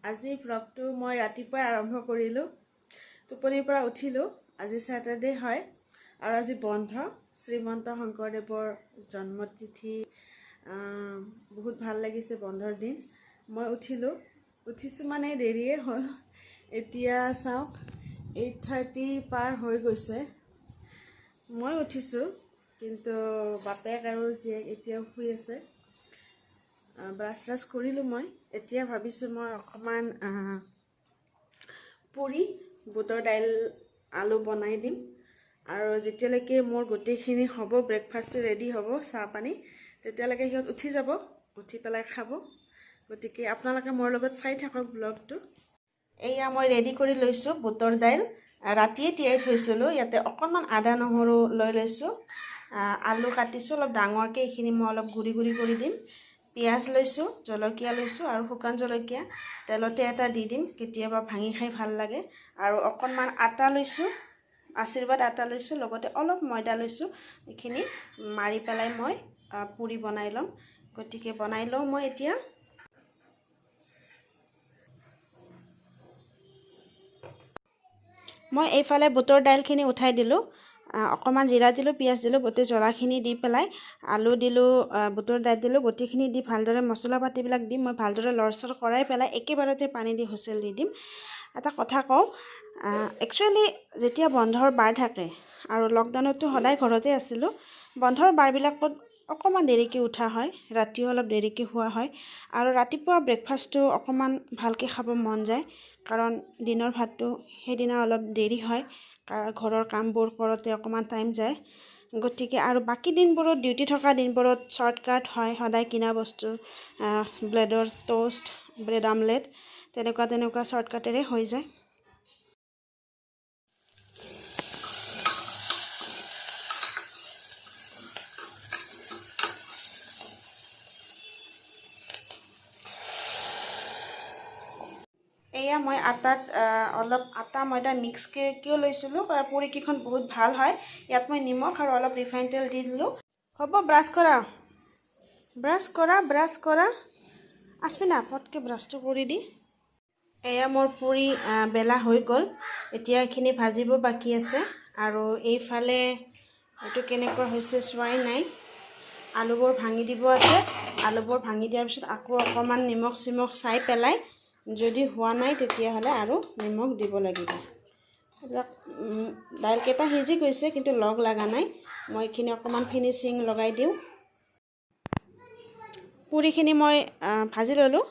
আজি ব্লগটো মই ৰাতিপুৱা আৰম্ভ কৰিলোঁ। টোপনিৰ পৰা উঠিলোঁ। আজি স্যাটাৰডে হয় আৰু আজি বন্ধ। শ্ৰীমন্ত শংকৰদেৱৰ জন্মতিথি। বহুত ভাল লাগিছে বন্ধৰ দিন। মই উঠিছোঁ মানে দেৰিয়ে হ'ল। এতিয়া চাওক 8:30 পাৰ হৈ গৈছে। মই উঠিছোঁ কিন্তু বাপেক আৰু জীয়েক এতিয়াও শুই আছে। ব্ৰাছ কৰিলোঁ মই। এতিয়া ভাবিছোঁ মই অকণমান পুৰি বুটৰ দাইল আলু বনাই দিম আৰু যেতিয়ালৈকে মোৰ গোটেইখিনি হ'ব, ব্ৰেকফাষ্টটো ৰেডি হ'ব, চাহ পানী, তেতিয়ালৈকে সিহঁত উঠি যাব, উঠি পেলাই খাব। গতিকে আপোনালোকে মোৰ লগত চাই থাকক ব্লগটো। এয়া মই ৰেডি কৰি লৈছোঁ বুটৰ দাইল। ৰাতিয়ে তিয়াই থৈছিলোঁ। ইয়াতে অকণমান আদা নহৰু লৈ লৈছোঁ। আলু কাটিছোঁ অলপ ডাঙৰকৈ, এইখিনি মই অলপ গুৰি কৰি দিম। পিঁয়াজ লৈছোঁ, জলকীয়া লৈছোঁ আৰু শুকান জলকীয়া তেলতে এটা দি দিম, কেতিয়াবা ভাঙি খাই ভাল লাগে। আৰু অকণমান আটা লৈছোঁ, আশীৰ্বাদ আটা লৈছোঁ, লগতে অলপ ময়দা লৈছোঁ। এইখিনি মাৰি পেলাই মই পুৰি বনাই ল'ম। গতিকে বনাই লওঁ মই এতিয়া। মই এইফালে বুটৰ দাইলখিনি উঠাই দিলোঁ। অকণমান জিৰা দিলোঁ, পিঁয়াজ দিলোঁ, গোটেই জ্বলাখিনি দি পেলাই আলু দিলোঁ, বুটৰ দাইল দিলোঁ, গোটেইখিনি দি ভালদৰে মছলা পাতিবিলাক দি মই ভালদৰে লৰচৰ কৰাই পেলাই একেবাৰতে পানী দি হুইচেল দি দিম। এটা কথা কওঁ, একচুৱেলি যেতিয়া বন্ধৰ বাৰ থাকে আৰু লকডাউনতো সদায় ঘৰতে আছিলোঁ, বন্ধৰ বাৰবিলাকত অকণমান দেৰিকৈ উঠা হয়, ৰাতিও অলপ দেৰিকৈ শুৱা হয় আৰু ৰাতিপুৱা ব্ৰেকফাষ্টটো অকণমান ভালকৈ খাব মন যায়, কাৰণ দিনৰ ভাতটো সেইদিনা অলপ দেৰি হয়, ঘৰৰ কামবোৰ কৰোঁতে অকণমান টাইম যায়। গতিকে আৰু বাকী দিনবোৰত, ডিউটি থকা দিনবোৰত শ্বৰ্টকাট হয়, সদায় কিনা বস্তু, ব্ৰেডৰ টোষ্ট, ব্ৰেড আমলেট, তেনেকুৱা শ্বৰ্টকাটেৰে হৈ যায়। এয়া মই আটাত অলপ আটা ময়দা মিক্সকৈ কিয় লৈছিলোঁ, পুৰিকেইখন বহুত ভাল হয়। ইয়াত মই নিমখ আৰু অলপ ৰিফাইন তেল দি দিলোঁ। হ'ব, ব্ৰাছ কৰা আছমিনা, পটকৈ ব্ৰাছটো কৰি দি। এয়া মোৰ পুৰি বেলা হৈ গ'ল। এতিয়া এইখিনি ভাজিব বাকী আছে আৰু এইফালে এইটো কেনেকুৱা হৈছে চোৱাই নাই। আলুবোৰ ভাঙি দিব আছে। আলুবোৰ ভাঙি দিয়াৰ পিছত আকৌ অকণমান নিমখ চিমখ চাই পেলাই, যদি হোৱা নাই তেতিয়াহ'লে আৰু নিমখ দিব লাগিব। এইবিলাক দাইলকেইটা সিজি গৈছে কিন্তু লগ লগা নাই। মই এইখিনি অকণমান ফিনিচিং লগাই দিওঁ। পুৰিখিনি মই ভাজি ল'লোঁ।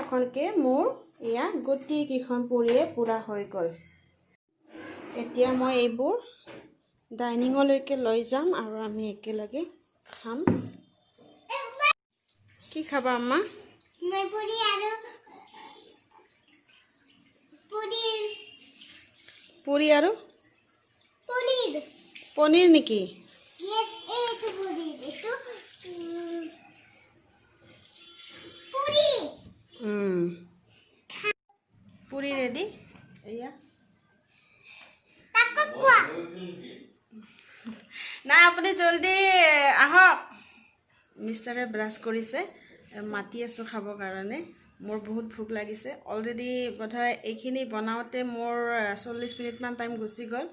এখনকৈ মোৰ এয়া গোটেইকেইখন পুৰিয়ে পূৰা হৈ গ'ল। এতিয়া মই এইবোৰ ডাইনিঙলৈকে লৈ যাম আৰু আমি একেলগে খাম। কি খাবা আম্মা? পুৰি আৰু পনীৰ নেকি? পুৰি ৰেডি। এয়া নাই, আপুনি জলদি আহক। মিষ্টাৰে ব্ৰাছ কৰিছে, মাতি আছোঁ খাবৰ কাৰণে। মোৰ বহুত ভোক লাগিছে। অলৰেডি বোধহয় এইখিনি বনাওঁতে মোৰ 40 মিনিটমান টাইম গুচি গ'ল।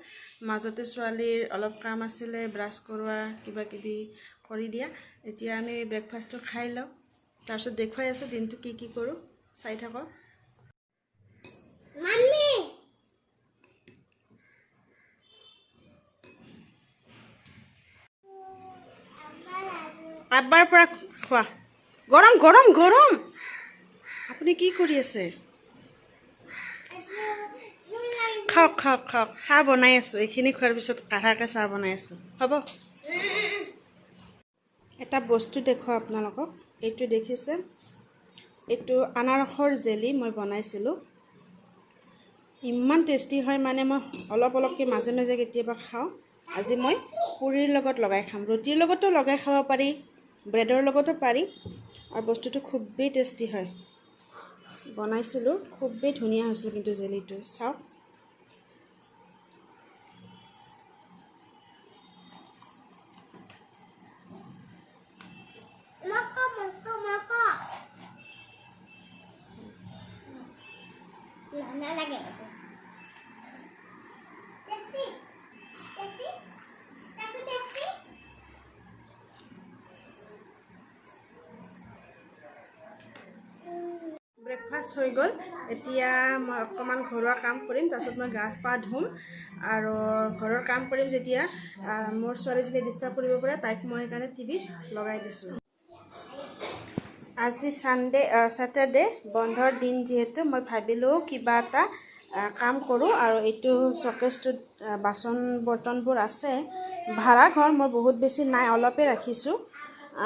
মাজতে ছোৱালীৰ অলপ কাম আছিলে, ব্ৰাছ কৰোৱা, কিবাকিবি কৰি দিয়া। এতিয়া আমি ব্ৰেকফাষ্টটো খাই লওঁ, তাৰপিছত দেখুৱাই আছোঁ দিনটো কি কৰোঁ, চাই থাকক। আব্বাৰ পৰা খোৱা। গৰম। আপুনি কি কৰি আছে? খাওক। খাওক খাওক চাহ বনাই আছোঁ এইখিনি খোৱাৰ পিছত কাঢ়াকৈ চাহ বনাই আছোঁ হ'ব এটা বস্তু দেখুৱাওঁ আপোনালোকক এইটো দেখিছে এইটো আনাৰসৰ জেলি মই বনাইছিলোঁ ইমান টেষ্টি হয় মানে মই অলপ অলপকৈ মাজে মাজে কেতিয়াবা খাওঁ আজি মই পুৰিৰ লগত লগাই খাম ৰুটিৰ লগতো লগাই খাব পাৰি ব্ৰেডৰ লগতো পাৰি আৰু বস্তুটো খুবেই টেষ্টি হয় বনাইছিলোঁ খুবেই ধুনীয়া হৈছিল কিন্তু জেলিটো চাওক ব্ৰেকফাষ্ট হৈ গ'ল এতিয়া মই অকণমান ঘৰুৱা কাম কৰিম তাৰপিছত মই গা পা ধুম আৰু ঘৰৰ কাম কৰিম যেতিয়া মোৰ ছোৱালীজনীয়ে ডিষ্টাৰ্ব কৰিব পাৰে তাইক মই সেইকাৰণে টিভিত লগাই দিছোঁ আজি ছানডে ছেটাৰডে বন্ধৰ দিন যিহেতু মই ভাবিলোঁ কিবা এটা কাম কৰোঁ আৰু এইটো শ্বকেছটোত বাচন বৰ্তনবোৰ আছে ভাড়া ঘৰ মই বহুত বেছি নাই অলপেই ৰাখিছোঁ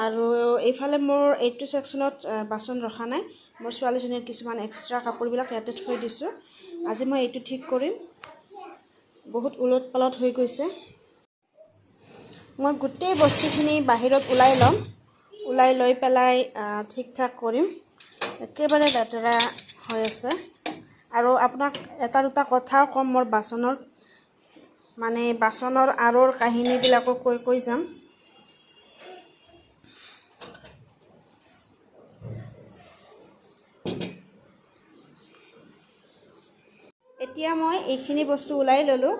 আৰু এইফালে মোৰ এইটো ছেকশ্যনত বাচন ৰখা নাই মোৰ ছোৱালীজনীৰ কিছুমান এক্সট্ৰা কাপোৰবিলাক ইয়াতে থৈ দিছোঁ আজি মই এইটো ঠিক কৰিম বহুত উলট পালট হৈ গৈছে মই গোটেই বস্তুখিনি বাহিৰত ওলাই ল'ম ওলাই লৈ পেলাই ঠিক ঠাক কৰিম একেবাৰে লেতেৰা হৈ আছে আৰু আপোনাক এটা দুটা কথাও ক'ম মোৰ বাচনৰ মানে বাচনৰ আঁৰৰ কাহিনীবিলাকো কৈ যাম এতিয়া মই এইখিনি বস্তু ওলাই ল'লোঁ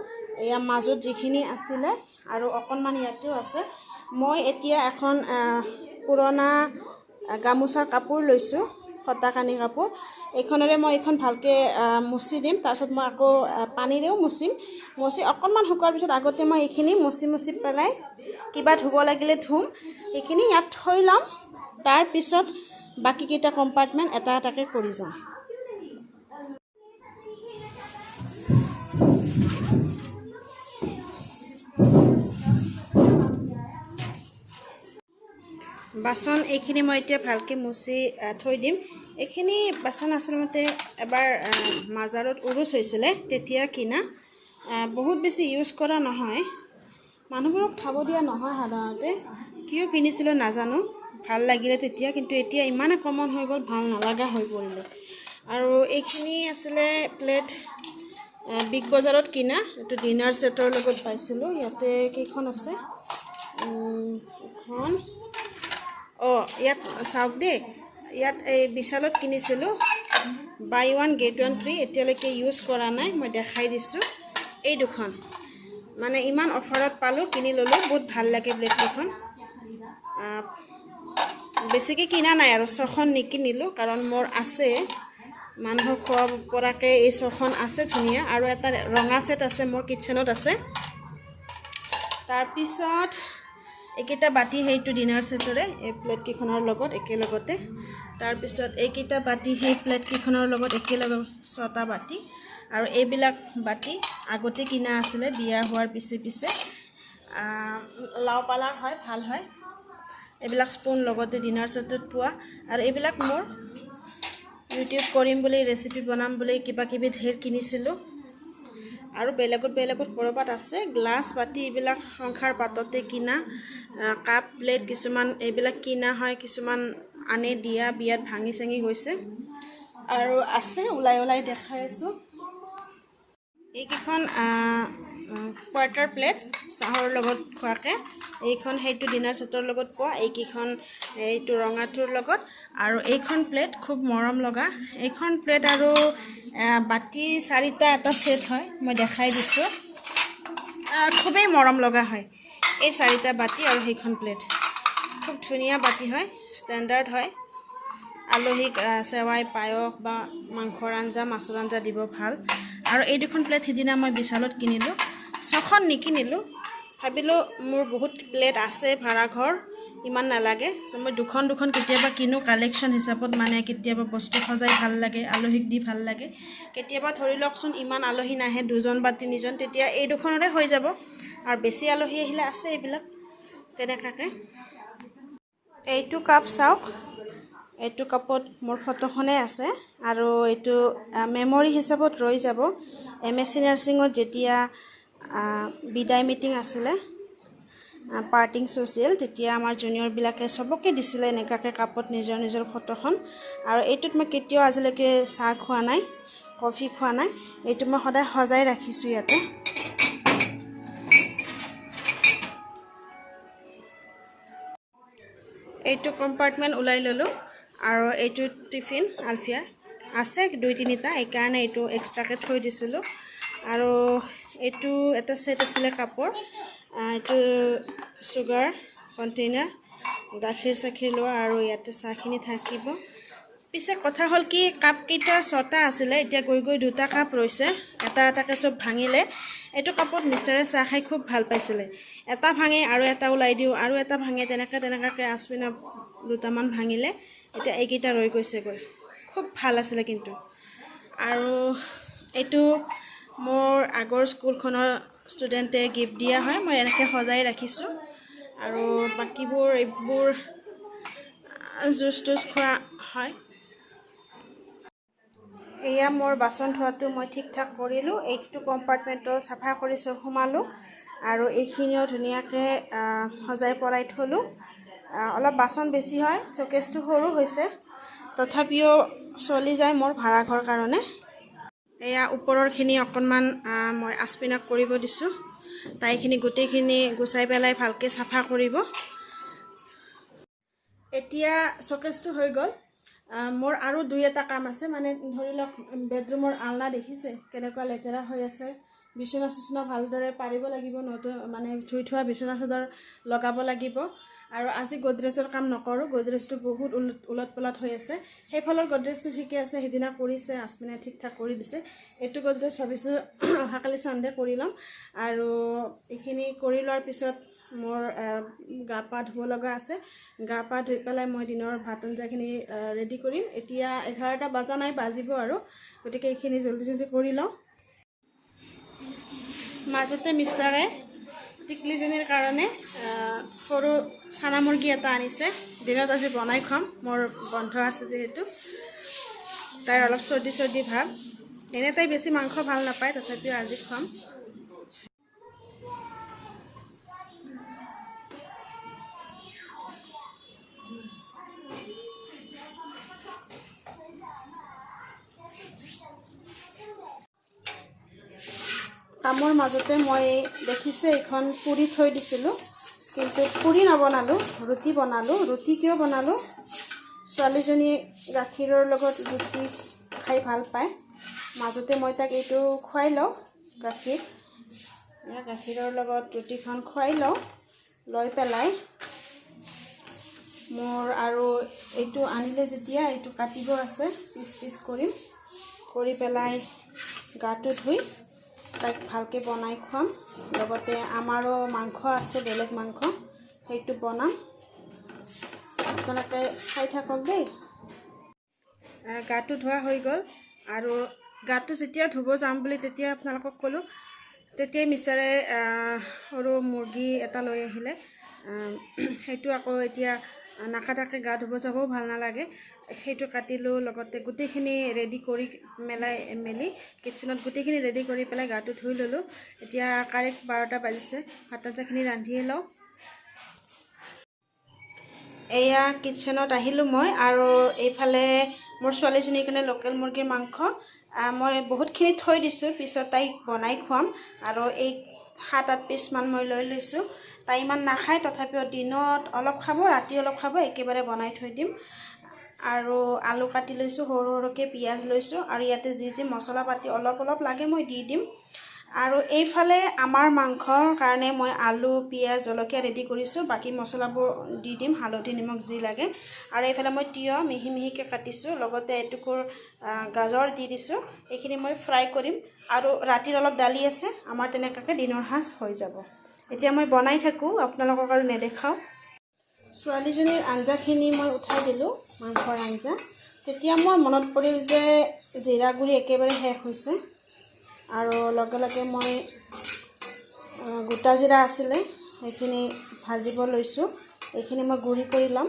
এয়া মাজত যিখিনি আছিলে আৰু অকণমান ইয়াতেও আছে মই এতিয়া এখন পুৰণা গামোচাৰ কাপোৰ লৈছোঁ ফটাকানি কাপোৰ এইখনেৰে মই এইখন ভালকৈ মুচি দিম তাৰপিছত মই আকৌ পানীৰেও মুচি অকণমান শুকোৱাৰ পিছত আগতে মই এইখিনি মুচি পেলাই কিবা ধুব লাগিলে ধুম সেইখিনি ইয়াত থৈ ল'ম তাৰপিছত বাকীকেইটা কম্পাৰ্টমেণ্ট এটা এটাকৈ কৰি যাম বাচন এইখিনি মই এতিয়া ভালকৈ মুচি থৈ দিম এইখিনি বাচন আচলতে এবাৰ মাজাৰত উৰুচ হৈছিলে তেতিয়া কিনা বহুত বেছি ইউজ কৰা নহয় মানুহবোৰক খাব দিয়া নহয় সাধাৰণতে কিয় কিনিছিলোঁ নাজানো ভাল লাগিলে তেতিয়া কিন্তু এতিয়া ইমানে কমন হৈ গ'ল ভাল নালাগা হৈ পৰিলে আৰু এইখিনি আছিলে প্লেট বিগ বজাৰত কিনা এইটো ডিনাৰ ছেটৰ লগত পাইছিলোঁ ইয়াতে কেইখন আছে এখন ইয়াত চাওক দেই ইয়াত এই বিশালত কিনিছিলোঁ buy one get one free এতিয়ালৈকে ইউজ কৰা নাই মই দেখাই দিছোঁ এই দুখন মানে ইমান অফাৰত পালোঁ কিনি ল'লোঁ বহুত ভাল লাগে প্লেটকেইখন বেছিকৈ কিনা নাই আৰু 6খন নিকিনিলোঁ কাৰণ মোৰ আছে মানুহক খোৱাব পৰাকৈ এই 6খন আছে ধুনীয়া আৰু এটা ৰঙা ছেট আছে মোৰ কিটচেনত আছে তাৰপিছত এইকেইটা বাতি সেইটো ডিনাৰ ছেটৰে এই প্লেটকেইখনৰ লগত একেলগতে তাৰপিছত এইকেইটা বাতি সেই প্লেটকেইখনৰ লগত একেলগে 6টা বাতি আৰু এইবিলাক বাতি আগতে কিনা আছিলে বিয়া হোৱাৰ পিছে লাও পালাৰ হয় ভাল হয় এইবিলাক স্পুন লগতে ডিনাৰ ছেটত পোৱা আৰু এইবিলাক মোৰ ইউটিউব কৰিম বুলি ৰেচিপি বনাম বুলি কিবা কিবি ঢেৰ কিনিছিলোঁ আৰু বেলেগত ক'ৰবাত আছে গ্লাছ বাতি এইবিলাক সংসাৰ পাততে কিনা কাপ প্লেট কিছুমান এইবিলাক কিনা হয় কিছুমান আনে দিয়া বিয়াত ভাঙি চাঙি গৈছে আৰু আছে ওলাই দেখাই আছোঁ এইকেইখন কোৱাৰ্টাৰ প্লেট চাহৰ লগত খোৱাকৈ এইখন সেইটো ডিনাৰ ছেটৰ লগত পোৱা এইকেইখন এইটো ৰঙাটোৰ লগত আৰু এইখন প্লেট খুব মৰম লগা এইখন প্লেট আৰু বাতি 4টা এটা ছেট হয় মই দেখাই দিছোঁ খুবেই মৰম লগা হয় এই 4টা বাতি আৰু সেইখন প্লেট খুব ধুনীয়া বাতি হয় ষ্টেণ্ডাৰ্ড হয় আলহীক চেৱাই পায়স বা মাংসৰ আঞ্জা মাছৰ আঞ্জা দিব ভাল আৰু এই দুখন প্লেট সিদিনা মই বিশালত কিনিলোঁ 6খন নিকিনিলোঁ ভাবিলোঁ মোৰ বহুত প্লেট আছে ভাড়াঘৰ ইমান নালাগে মই দুখন দুখন কেতিয়াবা কিনো কালেকশ্যন হিচাপত মানে কেতিয়াবা বস্তু সজাই ভাল লাগে আলহীক দি ভাল লাগে কেতিয়াবা ধৰি লওকচোন ইমান আলহী নাহে দুজন বা তিনিজন তেতিয়া এই দুখনৰে হৈ যাব আৰু বেছি আলহী আহিলে আছে এইবিলাক তেনেকাকে এইটো কাপ চাওক এইটো কাপত মোৰ ফটোখনে আছে আৰু এইটো মেমৰি হিচাপত ৰৈ যাব MSc নাৰ্ছিঙত যেতিয়া বিদায় মিটিং আছিলে পাৰ্টিং ছ'চিয়েল তেতিয়া আমাৰ জুনিয়ৰবিলাকে চবকে দিছিলে এনেকুৱাকৈ কাপত নিজৰ নিজৰ ফটোখন আৰু এইটোত মই কেতিয়াও আজিলৈকে চাহ খোৱা নাই কফি খোৱা নাই এইটো মই সদায় সজাই ৰাখিছোঁ ইয়াতে এইটো কম্পাৰ্টমেণ্ট ওলাই ল'লোঁ আৰু এইটো টিফিন আলফিয়া আছে 2-3টা এইকাৰণে এইটো এক্সট্ৰাকৈ থৈ দিছিলোঁ আৰু এইটো এটা ছেট আছিলে কাপৰ এইটো চুগাৰ কণ্টেইনাৰ গাখীৰ চাখীৰ লোৱা আৰু ইয়াতে চাহখিনি থাকিব পিছে কথা হ'ল কি কাপকেইটা 6টা আছিলে এতিয়া গৈ গৈ 2টা কাপ ৰৈছে এটা এটাকৈ চব ভাঙিলে এইটো কাপত মিষ্টাৰে চাহ খাই খুব ভাল পাইছিলে এটা ভাঙে আৰু এটা ওলাই দিওঁ আৰু এটা ভাঙে তেনেকৈ আচপিনা 2টামান ভাঙিলে এতিয়া এইকেইটা ৰৈ গৈছেগৈ খুব ভাল আছিলে কিন্তু আৰু এইটো মোৰ আগৰ স্কুলখনৰ ষ্টুডেণ্টে গিফ্ট দিয়া হয় মই এনেকৈ সজাই ৰাখিছোঁ আৰু বাকীবোৰ এইবোৰ জুচ টুচ খোৱা হয় এয়া মোৰ বাচন ধোৱাটো মই ঠিক ঠাক কৰিলোঁ এইটো কম্পাৰ্টমেণ্টটো চাফা কৰি চব সোমালোঁ আৰু এইখিনিও ধুনীয়াকৈ সজাই পৰাই থলোঁ অলপ বাচন বেছি হয় শ্বকেছটো সৰু হৈছে তথাপিও চলি যায় মোৰ ভাড়াঘৰ কাৰণে এয়া ওপৰৰখিনি অকণমান মই আচপিনাক কৰিব দিছোঁ তাইখিনি গোটেইখিনি গুচাই পেলাই ভালকৈ চাফা কৰিব এতিয়া শ্বকেছটো হৈ গ'ল মোৰ আৰু 2-এটা কাম আছে মানে ধৰি লওক বেডৰুমৰ আলনা দেখিছে কেনেকুৱা লেতেৰা হৈ আছে বিচনা চিচনা ভালদৰে পাৰিব লাগিব নতুন মানে ধুই থোৱা বিচনা চাদৰ লগাব লাগিব আৰু আজি গডৰেজৰ কাম নকৰোঁ গডৰেজটো বহুত উলট পলট হৈ আছে সেইফালৰ গডৰেজটো ঠিকে আছে সেইদিনা কৰিছে আচপিনাই ঠিক ঠাক কৰি দিছে এইটো গডৰেজ ভাবিছোঁ অহাকালি চানডে কৰি ল'ম আৰু এইখিনি কৰি লোৱাৰ পিছত মোৰ গা পা ধুব লগা আছে গা পা ধুই পেলাই মই দিনৰ ভাত আঞ্জাখিনি ৰেডি কৰিম এতিয়া 11টা বাজা নাই বাজিব আৰু গতিকে এইখিনি জলদি জলদি কৰি লওঁ মাজতে মিষ্টাৰে টিকলিজনীৰ কাৰণে সৰু চানা মুৰ্গী এটা আনিছে দিনত আজি বনাই খাম মোৰ বন্ধ আছে যিহেতু তাইৰ অলপ চৰ্দি ভাৱ এনে তাই বেছি মাংস ভাল নাপায় তথাপিও আজি খাম কামৰ মাজতে মই দেখিছে এইখন পুৰি থৈ দিছিলোঁ কিন্তু পুৰি নবনালোঁ ৰুটি বনালোঁ ৰুটি কিয় বনালোঁ ছোৱালীজনীয়ে গাখীৰৰ লগত ৰুটি খাই ভাল পায় মাজতে মই তাক এইটো খুৱাই লওঁ গাখীৰৰ লগত ৰুটিখন খুৱাই লওঁ লৈ পেলাই মোৰ আৰু এইটো আনিলে যেতিয়া এইটো কাটিব আছে পিচ কৰিম কৰি পেলাই গাটো ধুই তাইক ভালকৈ বনাই খুৱাম লগতে আমাৰো মাংস আছে বেলেগ মাংস সেইটো বনাম আপোনালোকে চাই থাকক দেই গাটো ধোৱা হৈ গ'ল আৰু গাটো যেতিয়া ধুব যাম বুলি তেতিয়া আপোনালোকক ক'লোঁ তেতিয়াই মিষ্টাৰে সৰু মুৰ্গী এটা লৈ আহিলে সেইটো আকৌ এতিয়া নাকাটাকৈ গা ধুব যাবও ভাল নালাগে সেইটো কাটিলোঁ লগতে গোটেইখিনি ৰেডি কৰি মেলি কিটচেনত গোটেইখিনি ৰেডি কৰি পেলাই গাটো ধুই ল'লোঁ এতিয়া কাৰেক্ট 12টা বাজিছে ভাত আঞ্জাখিনি ৰান্ধিয়ে লওঁ এয়া কিটচেনত আহিলোঁ মই আৰু এইফালে মোৰ ছোৱালীজনীৰ কাৰণে লোকেল মুৰ্গীৰ মাংস মই বহুতখিনি থৈ দিছোঁ পিছত তাইক বনাই খুৱাম আৰু এই 7-8 পিচমান মই লৈ লৈছোঁ তাই ইমান নাখায় তথাপিও দিনত অলপ খাব ৰাতি অলপ খাব একেবাৰে বনাই থৈ দিম আৰু আলু কাটি লৈছোঁ সৰু সৰুকৈ পিঁয়াজ লৈছোঁ আৰু ইয়াতে যি মছলা পাতি অলপ লাগে মই দি দিম আৰু এইফালে আমাৰ মাংসৰ কাৰণে মই আলু পিঁয়াজ জলকীয়া ৰেডি কৰিছোঁ বাকী মছলাবোৰ দি দিম হালধি নিমখ যি লাগে আৰু এইফালে মই তিয়ঁহ মিহি মিহিকৈ কাটিছোঁ লগতে এটুকুৰ গাজৰ দি দিছোঁ এইখিনি মই ফ্ৰাই কৰিম আৰু ৰাতিৰ অলপ দালি আছে আমাৰ তেনেকুৱাকৈ দিনৰ সাঁজ হৈ যাব এতিয়া মই বনাই থাকোঁ আপোনালোকক আৰু নেদেখাওঁ ছোৱালীজনীৰ আঞ্জাখিনি মই উঠাই দিলোঁ, মাংসৰ আঞ্জা। তেতিয়া মোৰ মনত পৰিল যে জিৰা গুড়ি একেবাৰে শেষ হৈছে আৰু লগে লগে মই গোটা জিৰা আছিলে সেইখিনি ভাজিব লৈছোঁ। এইখিনি মই গুড়ি কৰি ল'ম।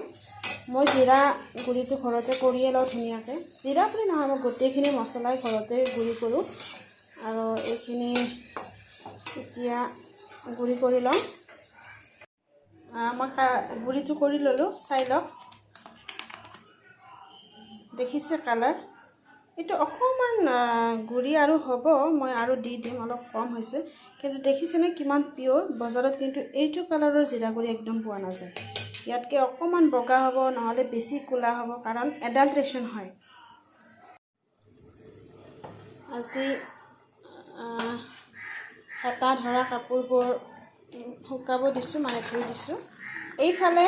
মই জিৰা গুড়িটো ঘৰতে কৰিয়ে লওঁ ধুনীয়াকৈ। জিৰা বুলি নহয়, মই গোটেইখিনি মছলাই ঘৰতে গুড়ি কৰোঁ আৰু এইখিনি এতিয়া গুড়ি কৰি ল'ম। মই গুড়িটো কৰি ল'লোঁ, চাই লওক, দেখিছে কালাৰ। এইটো অকণমান গুড়ি আৰু হ'ব, মই আৰু দি দিম, অলপ কম হৈছে। কিন্তু দেখিছেনে কিমান পিয়'ৰ। বজাৰত কিন্তু এইটো কালাৰৰ জিৰা গুড়ি একদম পোৱা নাযায়। ইয়াতকৈ অকণমান বগা হ'ব, নহ'লে বেছি ক'লা হ'ব, কাৰণ এডাল্ট্ৰেশ্যন হয়। আজি হেতা ধৰা কাপোৰবোৰ শুকাব দিছোঁ, মানে ধুই দিছোঁ। এইফালে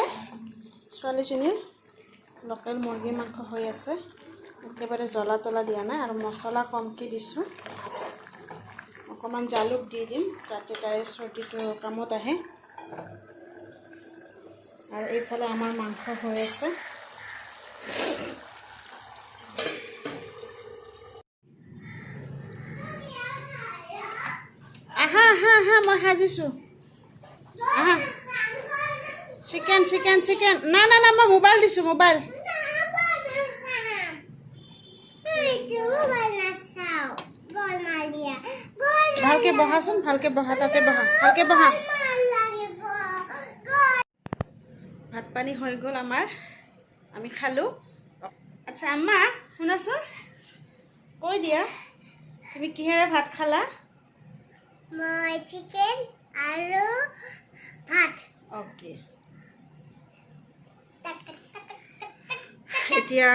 ছোৱালীজনীৰ লোকেল মুৰ্গী মাংস হৈ আছে, একেবাৰে জ্বলা তলা দিয়া নাই আৰু মছলা কমকৈ দিছোঁ। অকণমান জালুক দি দিম যাতে তাইৰ চৰ্দিটো কামত আহে। আৰু এইফালে আমাৰ মাংস হৈ আছে। আহা আহা আহা, মই সাজিছোঁ। আহা, চিকেন চিকেন চিকেন। না না না, মই মোবাইল দিছোঁ, মোবাইল। ভালকে বহাচোন, ভালকে বহা, তাতে বহা, ভালকে বহা। ভাত পানী হৈ গ'ল আমাৰ, আমি খালোঁ। আচ্ছা আম্মা শুনাচোন, কৈ দিয়া তুমি কিহেৰে ভাত খালা? মই চিকেন আৰু ভাত। অ'কে, এতিয়া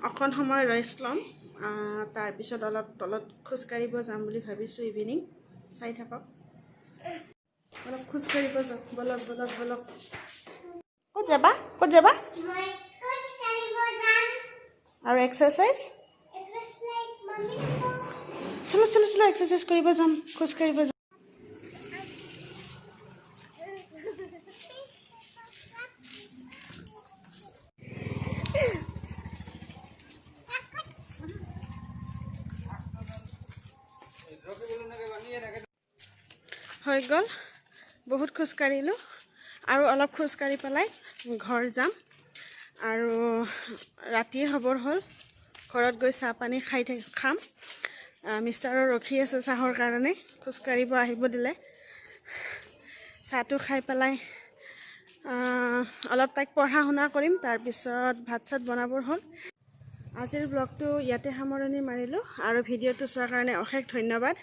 অকণ সময় ৰেষ্ট ল'ম, তাৰপিছত অলপ তলত খোজকাঢ়িব যাম বুলি ভাবিছোঁ। ইভিনিং চাই থাকক, অলপ খোজকাঢ়িব যাম। বলক বলক বলক। ক'ত যাবা, ক'ত যাবা? মই খোজ কাঢ়িব যাম। আৰু এক্সাৰচাইজ? চলো চলো চলো, এক্সাৰচাইজ কৰিব যাম, খোজকাঢ়িব যাম। হৈ গ'ল, বহুত খোজকাঢ়িলোঁ আৰু অলপ খোজকাঢ়ি পেলাই ঘৰ যাম। আৰু ৰাতিয়ে খবৰ হ'ল, ঘৰত গৈ চাহ পানী খাম। মিষ্টাৰো ৰখি আছে চাহৰ কাৰণে, খোজকাঢ়িব আহিব দিলে। চাহটো খাই পেলাই অলপ তাইক পঢ়া শুনা কৰিম, তাৰপিছত ভাত চাত বনাবৰ হ'ল। আজিৰ ব্লগটো ইয়াতে সামৰণি মাৰিলোঁ আৰু ভিডিঅ'টো চোৱাৰ কাৰণে অশেষ ধন্যবাদ।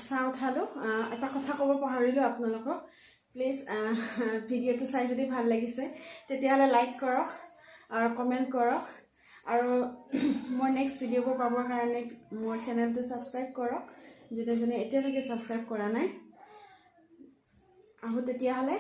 চাহ উঠালোঁ। এটা কথা ক'ব পাহৰিলোঁ আপোনালোকক, প্লিজ ভিডিঅ'টো চাই যদি ভাল লাগিছে তেতিয়াহ'লে লাইক কৰক আৰু কমেণ্ট কৰক, আৰু মোৰ নেক্সট ভিডিঅ'বোৰ পাবৰ কাৰণে মোৰ চেনেলটো ছাবস্ক্ৰাইব কৰক, যোনে যোনে এতিয়ালৈকে ছাবস্ক্ৰাইব কৰা নাই। আহোঁ তেতিয়াহ'লে।